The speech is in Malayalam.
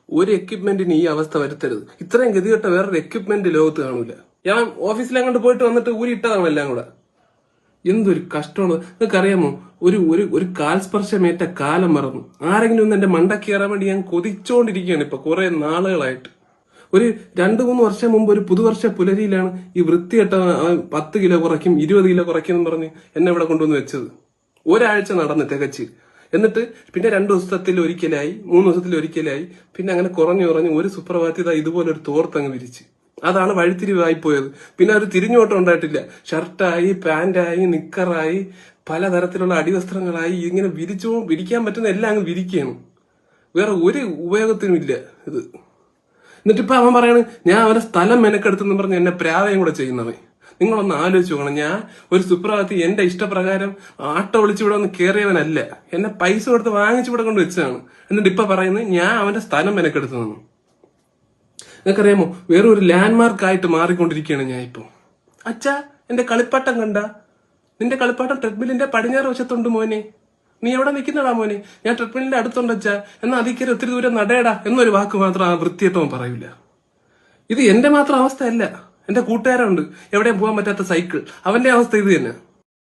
ഒരു എക്യുപ്മെന്റിന് ഈ അവസ്ഥ വരുത്തരുത്. ഇത്രയും ഗതികെട്ട വേറൊരു എക്യുപ്മെന്റ് ലോകത്ത് കാണൂല. ഞാൻ ഓഫീസിൽ അങ്ങോട്ട് പോയിട്ട് വന്നിട്ട് ഊരിയിട്ടതാണ് എല്ലാം കൂടെ. എന്തൊരു കഷ്ടമാണ്. നിങ്ങൾക്ക് അറിയാമോ, ഒരു ഒരു ഒരു കാൽസ്പർശമേറ്റ കാലം മറന്നു. ആരെങ്കിലും ഒന്ന് എന്റെ മണ്ട കയറാൻ വേണ്ടി ഞാൻ കൊതിച്ചോണ്ടിരിക്കുകയാണ് ഇപ്പൊ കുറെ നാളുകളായിട്ട്. ഒരു 2-3 വർഷം മുമ്പ് ഒരു പുതുവർഷ പുലരിയിലാണ് ഈ വൃത്തികെട്ട 10 കിലോ കുറയ്ക്കും 20 കിലോ കുറയ്ക്കും എന്ന് പറഞ്ഞ് എന്നെ ഇവിടെ കൊണ്ടുവന്ന് വെച്ചത്. ഒരാഴ്ച നടന്ന് തികച്ച്. എന്നിട്ട് പിന്നെ 2 ദിവസത്തിൽ ഒരിക്കലായി, 3 ദിവസത്തിൽ ഒരിക്കലായി. പിന്നെ അങ്ങനെ കുറഞ്ഞു ഒരു സുപ്രഭാത്യത ഇതുപോലെ ഒരു തോർത്തങ്ങ് വിരിച്ച്. അതാണ് വഴിത്തിരിവായി പോയത്. പിന്നെ ഒരു തിരിഞ്ഞോട്ടം ഉണ്ടായിട്ടില്ല. ഷർട്ടായി, പാന്റായി, നിക്കറായി, പലതരത്തിലുള്ള അടിവസ്ത്രങ്ങളായി, ഇങ്ങനെ വിരിക്കാൻ പറ്റുന്ന എല്ലാം അങ്ങ് വിരിക്കുകയാണ്. വേറെ ഒരു ഉപയോഗത്തിനും ഇല്ല ഇത്. എന്നിട്ടിപ്പോ അവൻ പറയാണ് ഞാൻ അവന്റെ സ്ഥലം മെനക്കെടുത്തെന്ന് പറഞ്ഞ് എന്നെ പ്രാവയും കൂടെ ചെയ്യുന്നവൻ. നിങ്ങളൊന്ന് ആലോചിച്ച് നോക്കണം. ഞാൻ ഒരു സുപ്രഭാതത്തിൽ എന്റെ ഇഷ്ടപ്രകാരം ആട്ടോ വിളിച്ച് ഇവിടെ ഒന്ന് കയറിയവനല്ല. എന്നെ പൈസ കൊടുത്ത് വാങ്ങിച്ചു ഇവിടെ കൊണ്ട് വെച്ചതാണ്. എന്നിട്ട് ഇപ്പൊ പറയുന്നത് ഞാൻ അവന്റെ സ്ഥലം മെനക്കെടുത്തതെന്ന്. നിങ്ങൾക്കറിയാമോ, വേറെ ഒരു ലാൻഡ്മാർക്ക് ആയിട്ട് മാറിക്കൊണ്ടിരിക്കുകയാണ് ഞാൻ ഇപ്പൊ. അച്ഛാ, എന്റെ കളിപ്പാട്ടം കണ്ട? നിന്റെ കളിപ്പാട്ടം ട്രെഡ്മില്ലിന്റെ പടിഞ്ഞാറ് വശത്തുണ്ട് മോനെ. നീ എവിടെ നിൽക്കുന്നടാ മോനെ? ഞാൻ ട്രെഡ്മില്ലിന്റെ അടുത്തുണ്ട് അച്ഛാ. എന്നാ അതിക്കറി ഒത്തിരി ദൂരം നടയടാ എന്നൊരു വാക്ക് മാത്രം ആ വൃത്തിയായിട്ടവൻ പറയൂല. ഇത് എന്റെ മാത്രം അവസ്ഥയല്ല. എന്റെ കൂട്ടുകാരുണ്ട് എവിടെയും പോകാൻ പറ്റാത്ത സൈക്കിൾ, അവന്റെ അവസ്ഥ ഇത് തന്നെ.